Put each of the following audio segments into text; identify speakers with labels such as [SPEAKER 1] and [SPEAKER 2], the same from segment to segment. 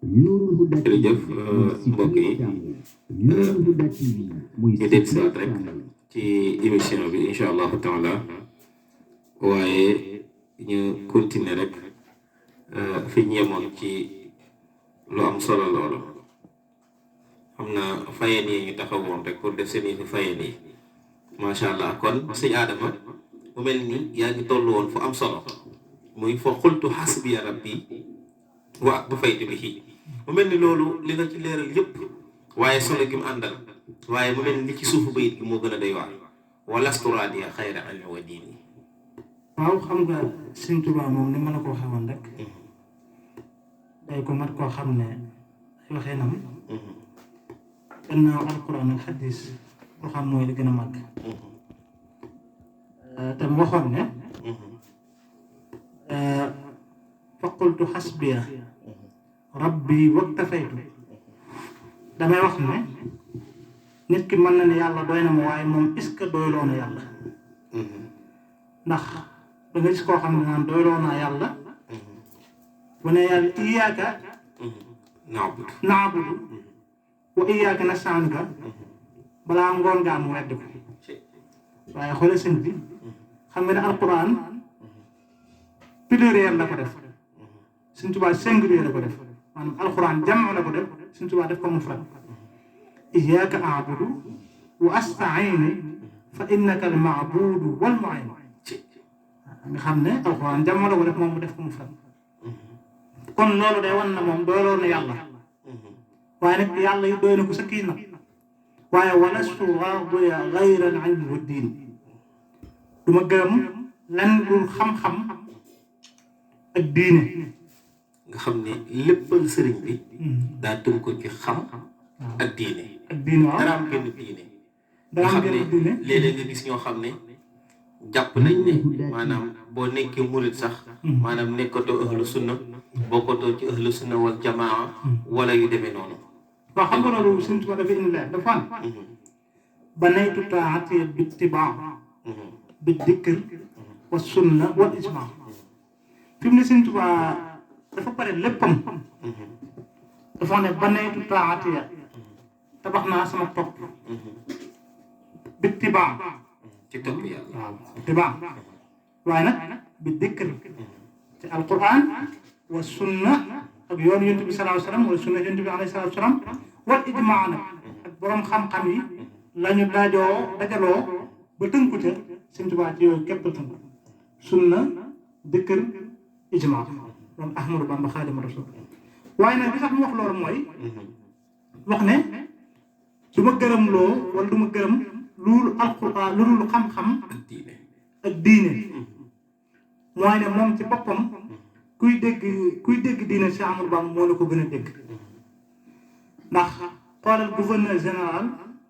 [SPEAKER 1] jërëjëf mbokk yi ñu dellu si waat rek ci émission bi incha allahu taala waaye ñu continuer rek fi ñu yemoon ci lu am solo loolu xam naa fayeen yi ñu taxawoon rek pour def seen i fi fayeen yi macha allah kon sëñ Adama mu mel ni yaa ngi toll woon fu am solo muy fa xultu xasbiya rabbi wa bu faytu bi xii mu mel ni loolu li nga ci leeral yëpp waaye solo gi mu àndal waaye mu mel ni li ci suufu bayit gi moo gën a doy waar walastu raadiya xayra ilmi wa diini.
[SPEAKER 2] waaw xam nga Sëñ Tuubaa moom ni ma la ko waxee woon rek day ko mat koo xam ne ay waxee nam gannaaw alquran ak xadis boo xam mooy li gën a màgg te mu waxoon ne fa qultu xasbiya rabbi waktafaytu damay wax ne nit ki mën na ne yàlla doy na ma waaye moom est-ce que doyloo na yàlla ndax da nga gis koo xam ne naan doyloo naa yàlla bu ne yàlla iyaaka naabudu wa iyaaka nastainuka balaa ngoon ngaa mu wedd ko waaye xoole sëñ bi xam nga ne alquran pluriel la ko def Sëñ Tuubaa singulier la ko def maanaam alquran jam la ko def Sëñ Tuubaa def ko mufrad iyaaka a'budu wa asta'iinu fa innaka al ma'budu wal mu'in nga xam ne alquran jam la ko def moom mu def ko mufrad kon loolu day wan na moom doyloo na yàlla waaye nag yàlla yi doy na ko sa kii nag waaye walastu raadiya gayra al ilmi wa diin du ma gërëm lan dul xam-xam ak diine
[SPEAKER 1] nga xam ne léppal sëriñ bi daa tënk ko ci xam ak diine
[SPEAKER 2] waaw
[SPEAKER 1] dara am benn diine nga xam ne léeg-léeg nga gis ñoo xam ne jàpp nañ ne maanaam boo nekkee murit sax maanaam nekkatoo ahlu sunna bokkatoo ci ahlu sunna wal jamaa wala yu demee noonu
[SPEAKER 2] waaw xam nga loolu Sëñ Tuubaa dafa indi leer dafa am banaytu taati bi ittibaa bi dikr wa sunna wal ijmaa fi mu ne Sëñ Tuubaa dafa pare léppam dafa ne banaytu taati tabax naa sama topp bi ittibaa
[SPEAKER 1] ci topp yàlla
[SPEAKER 2] waaw ittibaa waaye nag bi dikr ci alquran wa sunna ak yoonu yonent bi sallallahu alayhi wa sallam wala sunna yonent bi alayhi salaatu wa salaam wal ijmaa nag ak borom xam-xam yi lañu dajaloo ba tënku ca Sëñ Tuubaa ci yooyu képp tënku sunna dikr ijmaa moom Ahmadu Bamba Xaadimu Rasuul waaye nag li tax mu wax loolu mooy wax ne du ma gërëm loo wala du ma gërëm loolu alquran loolu xam-xam ak diine mooy ne moom ci boppam kuy dégg diine si Ahmadu Bamba moo la ko gën a dégg ndax xoolal gouverneur général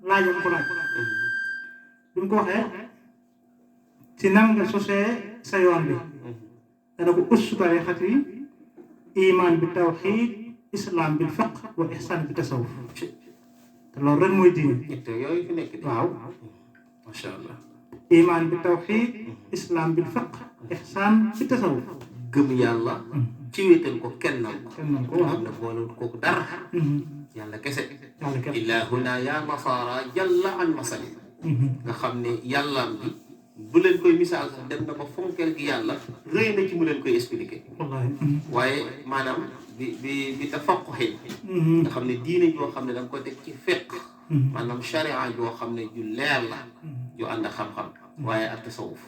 [SPEAKER 2] laajam ko laaj bi mu ko waxee ci nan nga sosee sa yoon bi dana ko ussu tariqati iman bi tawxiid islam bil fiq wa ihsan bi tasawuf te loolu rek mooy diine
[SPEAKER 1] yooyu fi nekk
[SPEAKER 2] waaw
[SPEAKER 1] macha allah
[SPEAKER 2] iman bi tawxiid islam bil fiq ihsan bi tasawuf
[SPEAKER 1] gëm yàlla ci wéetal ko kennal ko
[SPEAKER 2] waaw
[SPEAKER 1] xam ne boole kooku dara yàlla kese ilaahuna ya nasaara jalla an masali nga xam ne yàllaam bi bu leen koy misaal sax dem na ba fonkeel gi yàlla rëy na ci mu leen koy expliquer waaye maanaam bi tafaqquhin nga xam ne diine joo xam ne da nga ko teg ci fiq maanaam sharia joo xam ne ju leer la ju ànd ak xam-xam waaye ak tasawuf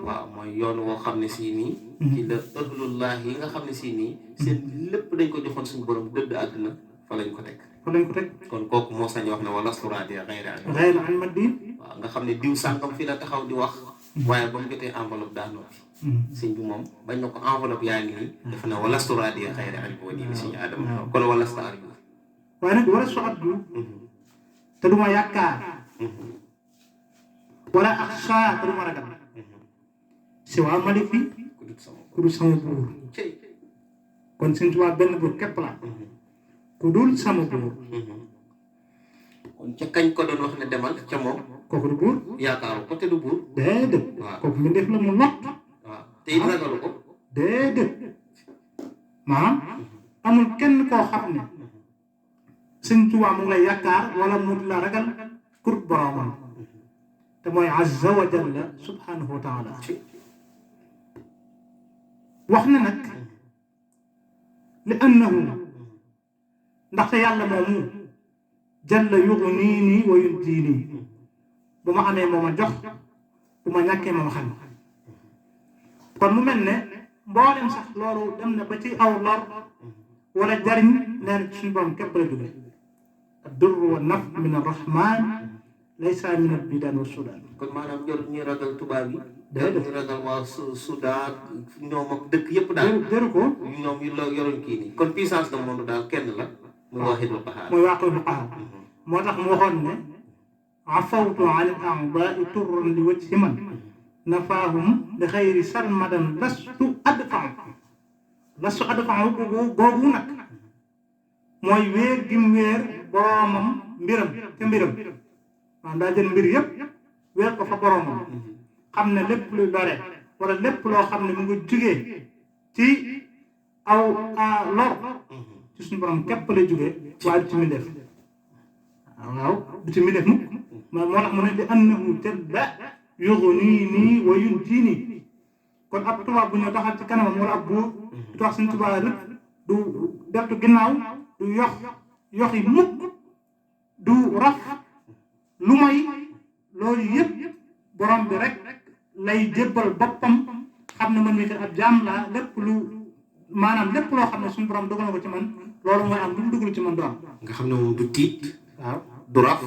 [SPEAKER 1] waaw mooy yoon woo xam ne si nii ci la ahlullah yi nga xam ne si nii seen lépp dañ ko joxoon suñu borom dëdd àdduna fa lañ ko teg kon kooku moo sañ wax ne walastu raadiya gayra
[SPEAKER 2] ilmi diin
[SPEAKER 1] waaw nga xam ne diw sàngam fii la taxaw di wax waaye ba mu jotee enveloppe daa noppi sëñ bi moom bañ na ko enveloppe yaa ngi nii def na walastu raadiya gayra ilmi wa diin sëñ Adama kon walastu arju
[SPEAKER 2] waaye nag walastu addu te du ma yaakaar wala axsha te du ma ragal si waa maliki ku dul sama buur kon Sëñ Tuubaa benn buur képp la ku dul sama buur
[SPEAKER 1] kon ca kañ ko doon wax ne demal ca moom
[SPEAKER 2] kooku du buur
[SPEAKER 1] yaakaaru ko te du buur
[SPEAKER 2] déedéet kooku mu def la mu not
[SPEAKER 1] waaw te it ragalu ko
[SPEAKER 2] déedéet maanaam amul kenn koo xam ne Sëñ Tuubaa mu ngi lay yaakaar wala mu la ragal kur boroomam te mooy azza wa jalla subhanahu wa taala wax na nag li annahu ndaxte yàlla moomu jalla yughniini wa yunjiini bu ma amee moo ma jox bu ma ñàkkee moo ma xam kon mu mel ne mboolem sax loolu dem na ba ci aw lor wala jariñ nee na suñu borom képp la jóge ad-durr wa naf min ar-rahman laysa min al-bidan wa sudan
[SPEAKER 1] kon maanaam jarul ñuy ragal tubaab yi jarul ñuy ragal waa Soudan ñoom ak dëkk yëpp daal
[SPEAKER 2] jëru ko
[SPEAKER 1] ñoom yi la yoruñ kii nii kon puissance de monde daal kenn la muy waahidul qahhaar
[SPEAKER 2] mooy waahidul qahhaar moo tax mu waxoon ne afawtu an al-a'daa'i turran li wajhi man nafaahum li xayri sarmadan lastu adfa'u googu nag mooy wéer gi mu wéer boroomam mbiram te mbiram waaw daa jël mbir yëpp wéer ko fa boroomam xam ne lépp luy lore wala lépp loo xam ne mu ngi jugee ci aw lor ci suñu borom képp lay jugee waaye du ci mi def waaw du ci mi def mukk moo tax mu ne li annahu jalla yughniini wa yunjiini kon ab tubaab bu ñëw taxaw ci kanamam wala ab buur du tax suñu tubaab rek du deltu ginnaaw du yoxi mukk du raf lu may loolu yëpp borom bi rek lay jébbal boppam xam ne man mii kat ab jaam laa lépp lu maanaam lépp loo xam ne suñu borom dogal na ko ci man loolu mooy am lu mu dugal ci man du am.
[SPEAKER 1] nga xam ne moom du tiit.
[SPEAKER 2] waaw
[SPEAKER 1] du raf.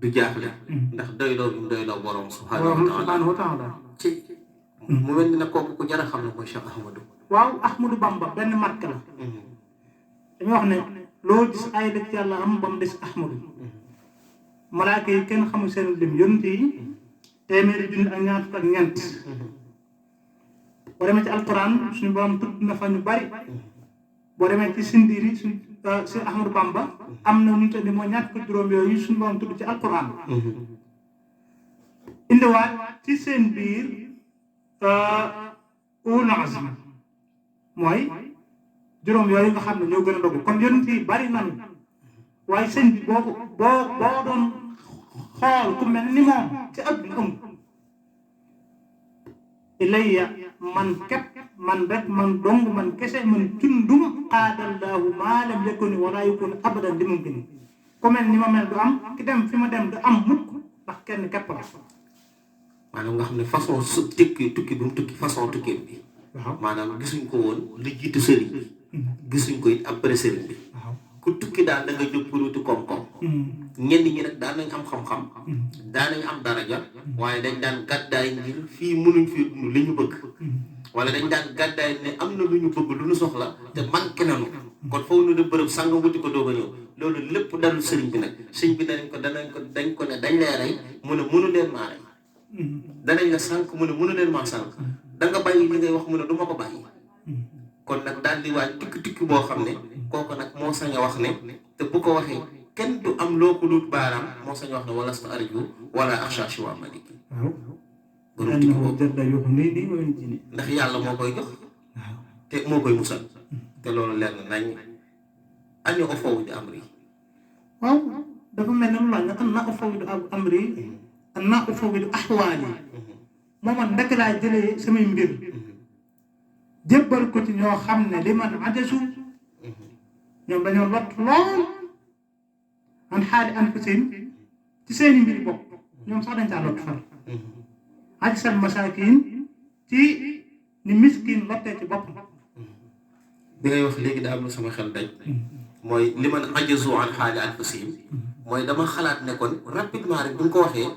[SPEAKER 1] du jaaxle. ndax doyloo bi mu doyloo borom subhaanahu
[SPEAKER 2] wa taala
[SPEAKER 1] ci mu mel ni nag kooku ku jar a xam ne mooy Cheikh Ahmadou.
[SPEAKER 2] waaw Ahmadou Bamba benn marque la. dañuy wax ne loo gis ay dëkk yàlla am ba mu des Ahmadou. malaaka yi kenn xamul seen lim yonent yi téeméeri junni ak ñaar fukk ak ñeent. boo demee ci alquran suñu borom tudd na fa ñu bari. boo demee ci sindiiri si Ahmadou Bamba am na ñu tëdd mooy ñaar fukk juróom yooyu suñu borom tudd ci alquran. indiwaat ci seen biir ulul azm mooy juróom yooyu nga xam ne ñoo gën a dogu kon yonent yi bari nañu waaye sëñ bi boo doon xool ku mel ni moom ci àdduna am ilayya man képp man rek man dong man kese man tundum qaadallaahu maa lam yakun wala yakun abadan li mumkin ku mel ni ma mel du am ki dem fi ma dem du am mukk ndax kenn képp la.
[SPEAKER 1] maanaam nga xam ne façon tukki bu mu tukki façon tukki bi.
[SPEAKER 2] waaw
[SPEAKER 1] maanaam gisuñ ko woon li jiitu sëriñ bi. gisuñ ko it après sëriñ bi. ku tukki daal da nga jóg pour wuti koom-koom. ñenn ñi nag daan nañ am xam-xam. daan nañ am daraja. waaye dañ daan gàddaay ngir fii mënuñ fi dund li ñu bëgg. wala dañ daan gàddaay ne am na lu ñu bëgg lu ñu soxla te manqué nañu. kon foofu ñu dem bërëb sànga wuti ko doog a ñëw loolu lépp dalul sëriñ bi nag sëriñ bi dañ ko ne dañ lay rey mu ne mënu leen maa rey. danañ la sànq mu ne mënu leen maa sànq. da nga bàyyi li ngay wax mu ne du ma ko bàyyi. kon nag daal di waaj tukki boo xam ne kooku nag moo sañ a wax ne te bu ko waxee kenn du am loo ko luut baaraam moo sañ a wax ne wala sta arju wala axsha siwa maliki.
[SPEAKER 2] waaw.
[SPEAKER 1] borom tukki boobu
[SPEAKER 2] jalla yughniini wa yunjiini
[SPEAKER 1] ndax yàlla moo koy jox. te moo koy musal. te loolu leer na nañ añu ko foofu di amri.
[SPEAKER 2] waaw dafa mel ne lu laaj nga am naa ko foofu di amri am naa ko foofu di axwaali moo man ndek laa jëlee samay mbir. jébbal ko ci ñoo xam ne li man ajasu ñoom dañoo lot lool an xaali anfusihim ci seeni mbir bopp ñoom sax dañ caa lot far ajsal masaakin ci ni miskin lottee ci bopp
[SPEAKER 1] bi ngay wax léegi daa am lu sama xel daj mooy li man ajasu an xaali anfusihim mooy dama xalaat ne kon rapidement rek bu nga ko waxee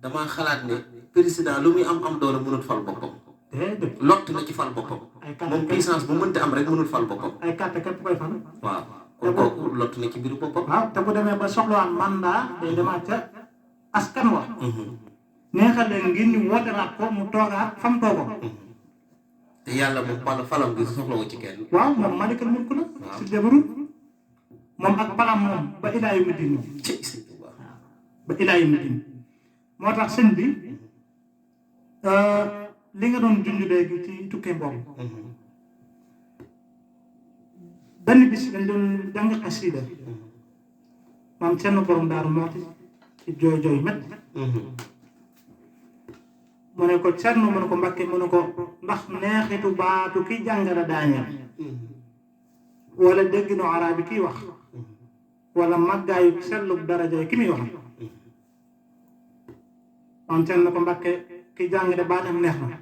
[SPEAKER 1] dama xalaat ne président lu muy am doole mënul fal boppam lott na ci fal boppam moom puissance bu mënta am rek mënul fal boppam
[SPEAKER 2] ay carte képp koy fal
[SPEAKER 1] waaw kon kooku lott na ci mbiru boppam
[SPEAKER 2] waaw te bu demee ba soxlawaan mandat day demaat ca askan wa neexal leen ngir ñu wooteraat ko mu toogaat fam toogoon
[SPEAKER 1] te yàlla moom falam bi soxlawu ci kenn
[SPEAKER 2] waaw moom malikal mulk la si jabaru moom ak palam moom ba ilaa yu muddin moom
[SPEAKER 1] ci sëñ Tuubaa
[SPEAKER 2] ba ilaa yu muddin moo tax sëñ bi li nga doon junj léegi ci tukkee boobu benn bis dañ doon jàng xasida maam Cerno borom Daaru Muxti ci jooy jooy métti mu ne ko Cerno mu ne ko Mbàkke mu ne ko ndax neexitu baatu kiy jàngale daañeel wala dégginu araab yi kiy wax wala màggaayu sellub daraja yi ki muy wax maam Cerno ko Mbàkke kiy jàngale baatam neex na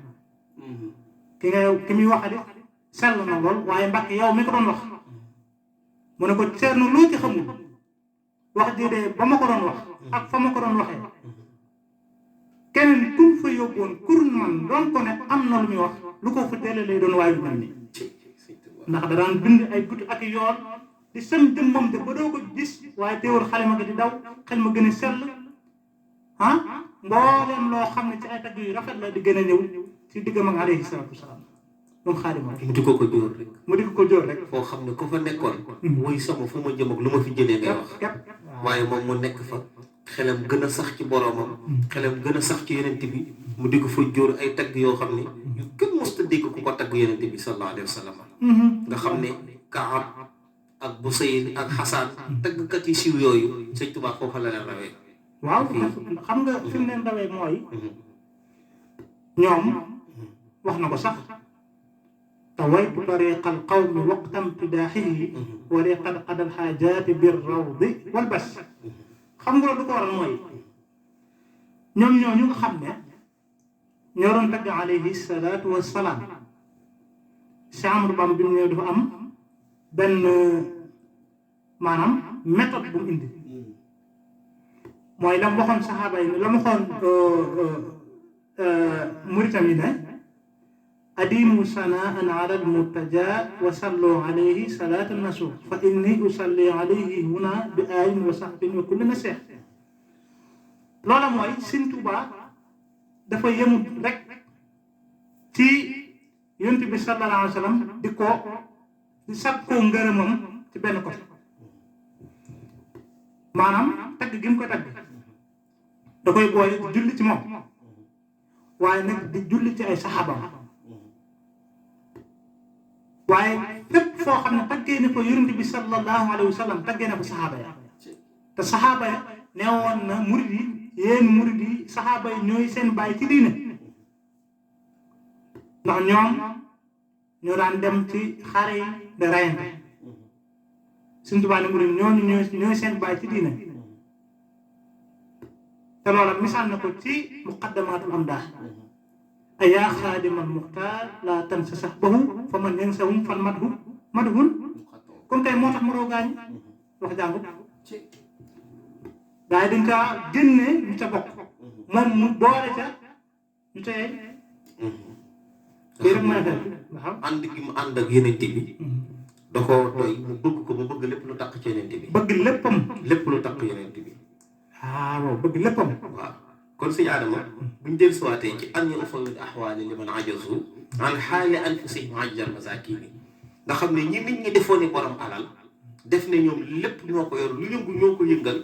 [SPEAKER 2] ki muy wax di sell na lool waaye Mbàkke yow mi ko doon wax mu ne ko Cerno loo ci xamul wax ji de ba ma ko doon wax ak fa ma ko doon waxee keneen ku fa yóbboon kur man doon ko ne am na lu muy wax lu ko fa jëlee lay doon waayu mel ni ndax da daan bind ay guddi ak yoon di sën jëmmam de ba doo ko gis waaye teewul xale ma ko di daw xel ma gën a sell mbooleem loo xam ne ci ay tagg yu rafet la di gën a ñëw ci diggam ak alayhi salaatu wasalaam moom Xaadimu
[SPEAKER 1] mu di ko jóor rek
[SPEAKER 2] mu di ko jóor rek
[SPEAKER 1] foo xam ne ku fa nekkoon mooy sama fu ma jëm ak lu ma fi jëlee ngay wax waaye moom mu nekk fa xelam gën a sax ci boroomam xelam gën a sax ci yenente bi mu di ko fa jóor ay tagg yoo xam ne yu kenn mosta dégg ku ko tagg yenente bi sallallahu alayhi wa sallam nga xam ne Kaab ak Busayd ak Xasaan taggkat yi siiw yooyu Sëñ Tuubaa foofa la leen rawee
[SPEAKER 2] waaw xam nga fi mu leen rawee mooy ñoom wax na ko sax tawaytu tariqa al qawmi waqta imtidaaxihi wa li qad qada al xaajaati bir rawdi wal bas xam nga loolu du ko waral mooy ñoom ñooñu nga xam ne ñoo doon tagg alayhi salaatu wa salaam Cheikh Amadou Bamba bi mu ñëw dafa am benn maanaam méthode bu mu indi mooy la mu waxoon saxaaba yi la mu waxoon muritam yi ne adimu sanaan ala almurtaja wa sallu alayhi salaatan nasu fa inni usalli alayhi huna bi ayin wa saxbin wa kulli naseex loola mooy Sëñ Tuubaa dafa yemut rek ci Yonent bi sallallahu alayhi wa sallam di sàkkoo ngërëmam ci benn côté maanaam tagg gi mu ko tagg da koy boole di julli ci moom waaye nag di julli ci ay saxaabam waaye fépp foo xam ne taggee na ko Yonent bi sallallahu alayhi wa sallam taggee na ko saxaaba ya te saxaaba ya nee woon na murid yi yéen murid yi saxaaba yi ñooy seen bàyyi ci diine ndax ñoom ñoo daan dem ci xare yi de rayante Sëñ Tuubaa ne murid ñooñu ñooy seen bàyyi ci diine te loola misaal na ko ci muqaddamatul amdah ayaa xaadimal muxtaar laa tansa sahbahu fa man yansahum fal madhun kon kay moo tax mu raw gaañ wax jàngu gaa yi dañ kaa génne ñu ca bokk moom mu boole ca ñu tey lii rek mën a def waaw
[SPEAKER 1] ànd gi mu ànd ak yenente bi da ko doy mu bëgg ko mu bëgg lépp lu taq ci yenente bi
[SPEAKER 2] bëgg léppam
[SPEAKER 1] lépp lu taq yenente bi
[SPEAKER 2] waaw bëgg léppam
[SPEAKER 1] waaw kon sëñ Adama buñ del siwaatee ci an ufawwid ahwaali liman ajazu an xaali anfusihim ajjal masaakiin nga xam ne ñi nit ñi defoon ni borom alal def ne ñoom lépp ñoo ko yor lu yëngu ñoo ko yëngal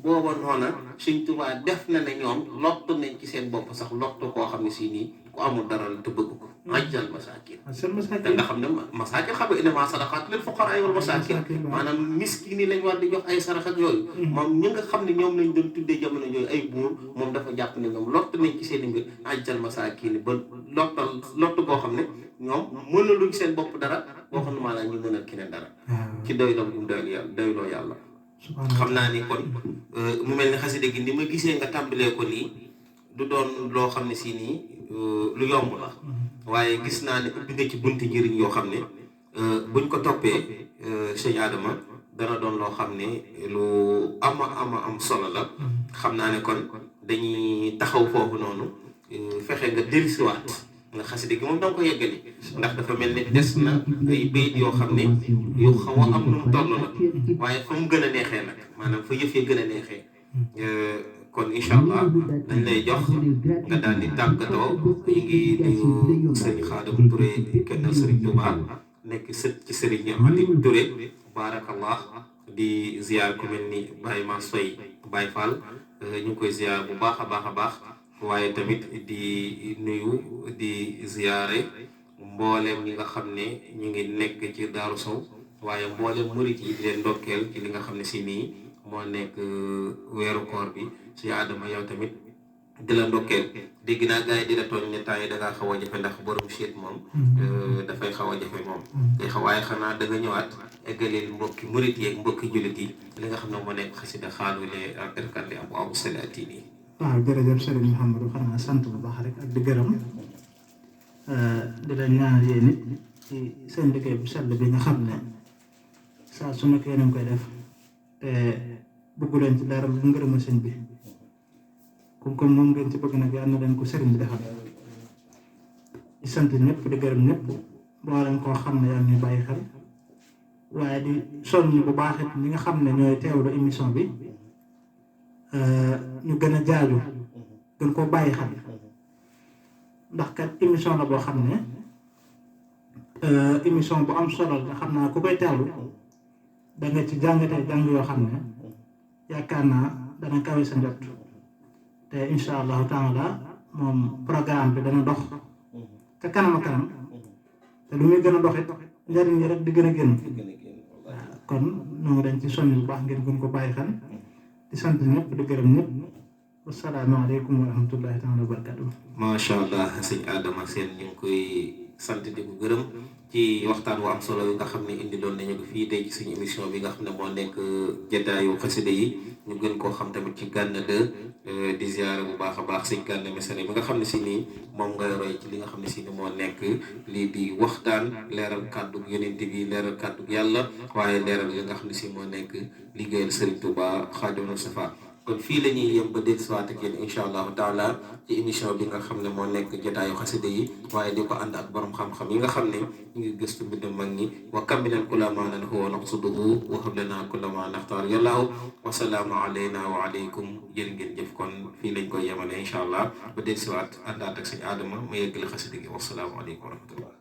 [SPEAKER 1] booba noona Sëñ Tuubaa def na ne ñoom lottu nañ ci seen bopp sax lottu koo xam ne si nii ku amul dara la te bëgg ko ajjal masaakiin te nga xam ne masaakiin xam nga innamaa sadaqaatu lil fuqaraa wal masaakiin maanaam miskin yi lañ war di jox ay sarax ak yooyu moom ñi nga xam ne ñoom lañ doon tuddee jamono yooyu ay buur moom dafa jàpp ne ñoom lott nañ ci seen i mbir ajjal masaakiin ba lott koo xam ne ñoom mënaluñ seen bopp dara boo xam ne maanaam ñu mënal keneen dara ci doyloo bu doyloo yàlla xam naa ni kon mu mel ni xasida gi ni ma gisee nga tàmbalee ko nii du doon loo xam ne si nii lu yomb la waaye gis naa ne ubbi nga ci bunti njëriñ yoo xam ne buñ ko toppee sëñ Adama dana doon loo xam ne lu am solo la xam naa ne kon dañuy taxaw foofu noonu fexe nga dellusiwaat nga xasida gi moom danga ko yeggali ndax dafa mel ni des na ay bayit yoo xam ne yu xaw a am nu mu toll la waaye fa mu gën a neexee nag maanaam fa yëf yi gën a neexee kon incha allah dañ lay jox nga daal di tàggatoo ñu ngi nuyu sëriñ Xaadim Touré kenn sëriñ Touba nekk sët ci sëriñ Aliou Touré baarakallah di ziar ku mel ni Baye Mansoy Baye Fall ñu ngi koy ziar bu baax a baax waaye tamit di nuyu di ziare mbooleem ñi nga xam ne ñu ngi nekk ci Daaru Sow waaye mboolem murit yi di leen ndokkeel ci li nga xam ne si nii moo nekk weeru koor bi si Adama yow tamit di la ndokkeel. dégg naa gars yi di la tooñ ne temps yi da ngaa xaw a jafe ndax borom siit moom dafay xaw a jafe moom te waaye xanaa da nga ñëwaat eggalil mbokki murit yi ak mbokki jullit yi li nga xam ne moo nekk xasida xaalulee ak erkandi abwaabu salaatini.
[SPEAKER 2] waaw jërëjëf Serigne Mouhamadou xanaa sant bu baax rek ak di gërëm di la ñaanal yéen it ci seen liggéey bu sell bi nga xam ne saa su nekk yéen a ngi koy def te bëggu leen ci dara lu ngërëma sëñ bi comme moom ngeen ci bëgg nag yàlla na leen ko sëriñ bi defal di sant ñëpp di gërëm ñëpp mboolem koo xam ne yaa ngi bàyyi xel waaye di soññ bu baax it ñi nga xam ne ñooy teewlu émission bi ñu gën a jaaju gën koo bàyyi xel ndax kat émission la boo xam ne émission bu am solo la xam naa ku koy teewlu da nga ci jàngatee jàng yoo xam ne yaakaar naa dana kawe sa njot te incha allahu taala moom programme bi dana dox ca kanam a kanam te lu muy gën a doxit njariñ yi rek di gën a génn waaw kon ñoo dañ ci soññ bu baax ngeen gën ko bàyyi xel di sant ñëpp di gërëm ñëpp wasalaamaaleykum wa rahmatullahi taala wa barakatuh.
[SPEAKER 1] macha allah sëñ Adama Sène ñu ngi koy sant di ko gërëm ci waxtaan wu am solo yi nga xam ne indi doon nañu ko fii tey ci suñu émission bi nga xam ne moo nekk jotaayu xasida yi ñu gën koo xam tamit ci Gana 2 di ziare bu baax a baax sëñ Gana Messere bi nga xam ne si nii moom ngay roy ci li nga xam ne si ni moo nekk lii di waxtaan leeral kàddu yonent bi leeral kàddu yàlla waaye leeral li nga xam ne si moo nekk liggéeyal Serigne Touba Xaadimu Mustafaa. kon fii la ñuy yem ba dellusiwaat ak yéen incha allahu taala ci émission bi nga xam ne moo nekk jotaayu xasida yi waaye di ko ànd ak borom xam-xam yi nga xam ne ñu ngi gëstu mbind mag ñi wa kammilan kulla ma huwa naqsuduhu wa hab lana kulla ma naxtaar yallaahu wasalaamu alayna wa aleykum jërë ngeen jëf kon fii lañ koy yemale incha allah ba dellusiwaat àndaat ak sëñ Adama ma yeggale xasida gi wasalaamu aleykum wa rahmatullah.